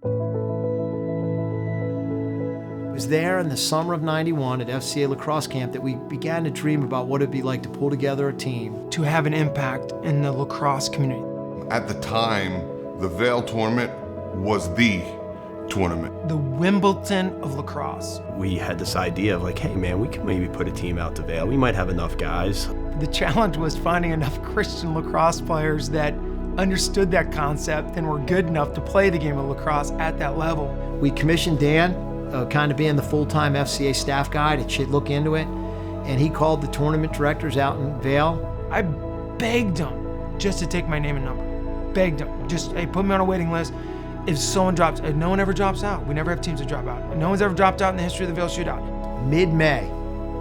It was there in the summer of '91 at FCA Lacrosse Camp that we began to dream about what it'd be like to pull together a team. To have an impact in the lacrosse community. At the time, the Vail tournament was the tournament. The Wimbledon of lacrosse. We had this idea of like, hey man, we can maybe put a team out to Vail. We might have enough guys. The challenge was finding enough Christian lacrosse players that understood that concept and were good enough to play the game of lacrosse at that level. We commissioned Dan, kind of being the full-time FCA staff guy, to look into it, and he called the tournament directors out in Vail. I begged them just to take my name and number. Begged them, just, hey, put me on a waiting list. If someone drops, if no one ever drops out, we never have teams that drop out. No one's ever dropped out in the history of the Vail Shootout. Mid-May,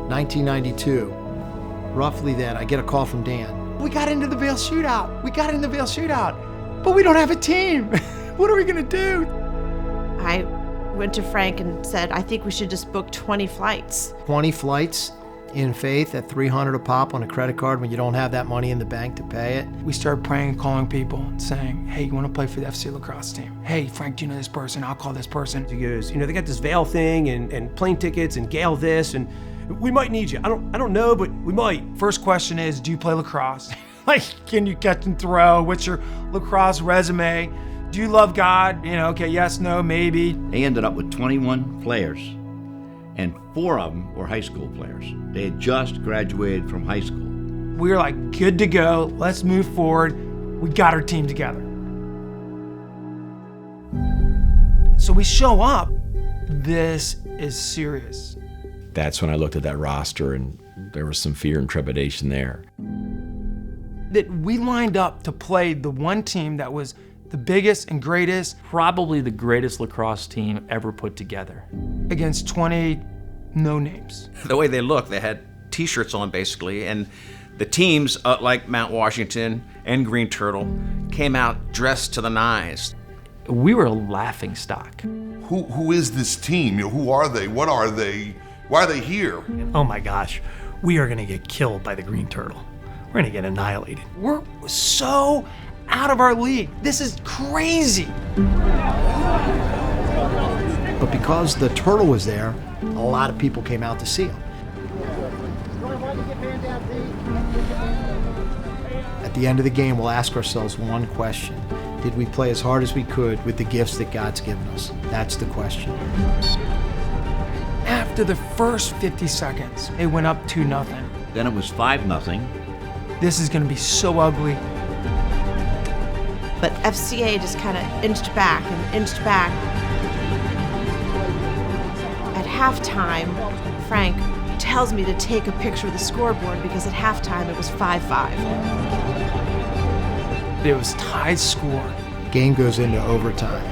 1992, roughly then, I get a call from Dan. We got into the Vail Shootout. We got into the Vail Shootout, but we don't have a team. What are we gonna do? I went to Frank and said, I think we should just book 20 flights. 20 flights in faith at $300 a pop on a credit card when you don't have that money in the bank to pay it. We started praying and calling people and saying, hey, you want to play for the FC lacrosse team? Hey, Frank, do you know this person? I'll call this person. He goes, they got this Vail thing and plane tickets and Gale this, and we might need you. I don't know, but we might. First question is, do you play lacrosse? Like, can you catch and throw? What's your lacrosse resume? Do you love God? Okay, yes, no, maybe. They ended up with 21 players, and 4 of them were high school players. They had just graduated from high school. We were like, good to go, let's move forward. We got our team together. So we show up, this is serious. That's when I looked at that roster and there was some fear and trepidation there. That we lined up to play the one team that was the biggest and greatest. Probably the greatest lacrosse team ever put together. Against 20 no-names. The way they looked, they had t-shirts on basically, and the teams, like Mount Washington and Green Turtle, came out dressed to the nines. We were a laughing stock. Who is this team? Who are they? What are they? Why are they here? Oh my gosh, we are gonna get killed by the Green Turtle. We're gonna get annihilated. We're so out of our league. This is crazy. But because the turtle was there, a lot of people came out to see him. At the end of the game, we'll ask ourselves one question. Did we play as hard as we could with the gifts that God's given us? That's the question. After the first 50 seconds, it went up 2-0. Then it was 5-0. This is gonna be so ugly. But FCA just kind of inched back and inched back. At halftime, Frank tells me to take a picture of the scoreboard because at halftime it was 5-5. It was tied score. Game goes into overtime.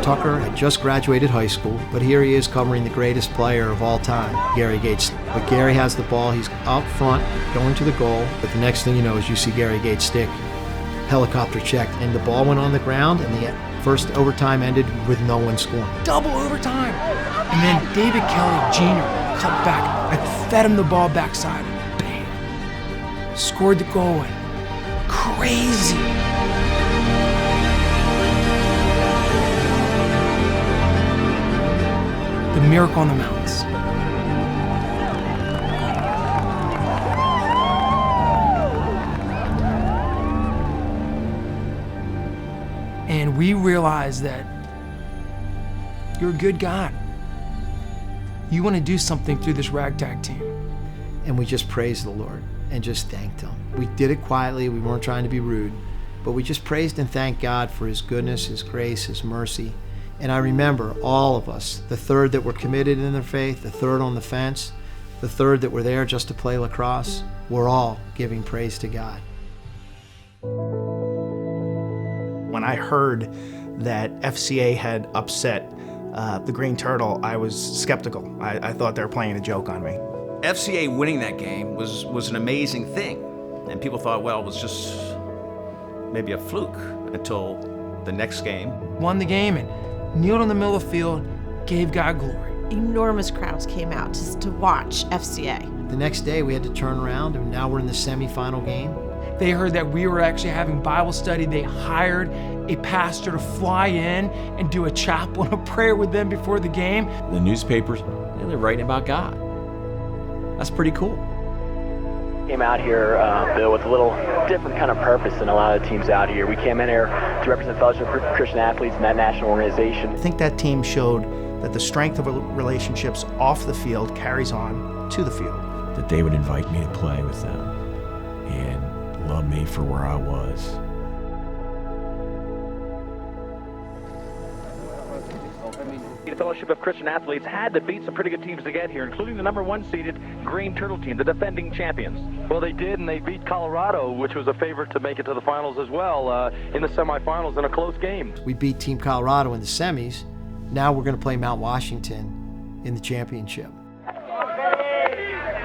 Tucker had just graduated high school, but here he is covering the greatest player of all time, Gary Gates. But Gary has the ball, he's up front, going to the goal, but the next thing you know is you see Gary Gates' stick helicopter checked, and the ball went on the ground, and the first overtime ended with no one scoring. Double overtime. And then David Kelly Jr. cut back. I fed him the ball backside. Bam. Scored the goal. Crazy. The miracle on the mountains. And we realized that you're a good God. You want to do something through this ragtag team. And we just praised the Lord and just thanked him. We did it quietly, we weren't trying to be rude, but we just praised and thanked God for his goodness, his grace, his mercy. And I remember all of us, the third that were committed in their faith, the third on the fence, the third that were there just to play lacrosse, we're all giving praise to God. When I heard that FCA had upset the Green Turtle, I was skeptical. I thought they were playing a joke on me. FCA winning that game was an amazing thing, and people thought, well, it was just maybe a fluke until the next game. Won the game and kneeled in the middle of the field, gave God glory. Enormous crowds came out just to watch FCA. The next day we had to turn around, and now we're in the semifinal game. They heard that we were actually having Bible study. They hired a pastor to fly in and do a chapel and a prayer with them before the game. The newspapers, they're writing about God. That's pretty cool. Came out here, Bill, with a little different kind of purpose than a lot of teams out here. We came in here to represent Fellowship of Christian Athletes and that national organization. I think that team showed that the strength of relationships off the field carries on to the field. That they would invite me to play with them and love me for where I was. The Fellowship of Christian Athletes had to beat some pretty good teams to get here, including the #1 seeded Green Turtle team, the defending champions. Well, they did, and they beat Colorado, which was a favorite to make it to the finals as well, in the semifinals in a close game. We beat Team Colorado in the semis. Now we're going to play Mount Washington in the championship.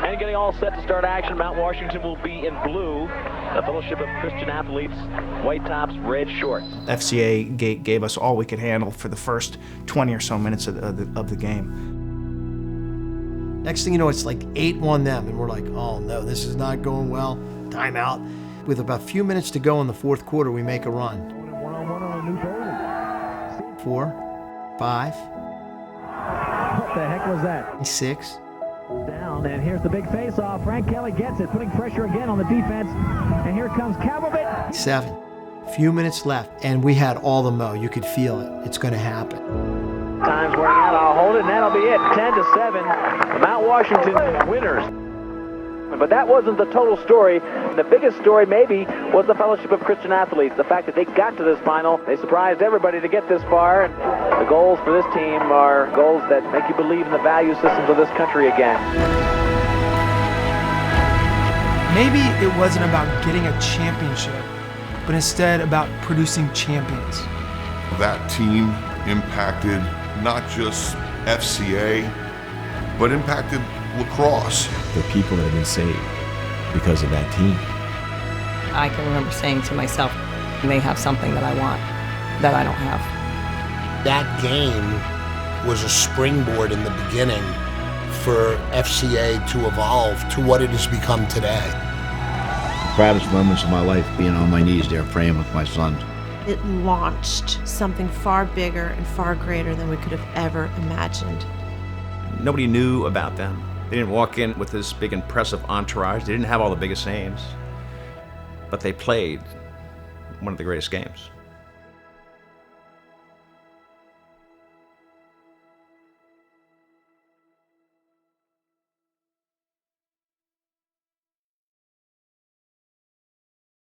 And getting all set to start action, Mount Washington will be in blue. The Fellowship of Christian Athletes, white tops, red shorts. FCA gave us all we could handle for the first 20 or so minutes of the game. Next thing you know, it's like 8-1 them, and we're like, oh no, this is not going well. Timeout. With about a few minutes to go in the fourth quarter, we make a run. 4, 5. What the heck was that? 6. Down, and here's the big face-off. Frank Kelly gets it, putting pressure again on the defense. And here comes Kabovic. 7. Few minutes left, and we had all the mo. You could feel it. It's going to happen. Time's running out. I'll hold it, and that'll be it. 10-7. Mount Washington winners. But that wasn't the total story. The biggest story maybe was the Fellowship of Christian Athletes. The fact that they got to this final. They surprised everybody to get this far. And the goals for this team are goals that make you believe in the value systems of this country again. Maybe it wasn't about getting a championship, but instead about producing champions. That team impacted not just FCA, but impacted Lacrosse. The people that have been saved because of that team. I can remember saying to myself, they have something that I want that I don't have. That game was a springboard in the beginning for FCA to evolve to what it has become today. The proudest moments of my life being on my knees there praying with my son. It launched something far bigger and far greater than we could have ever imagined. Nobody knew about them. They didn't walk in with this big impressive entourage. They didn't have all the biggest names, but they played one of the greatest games.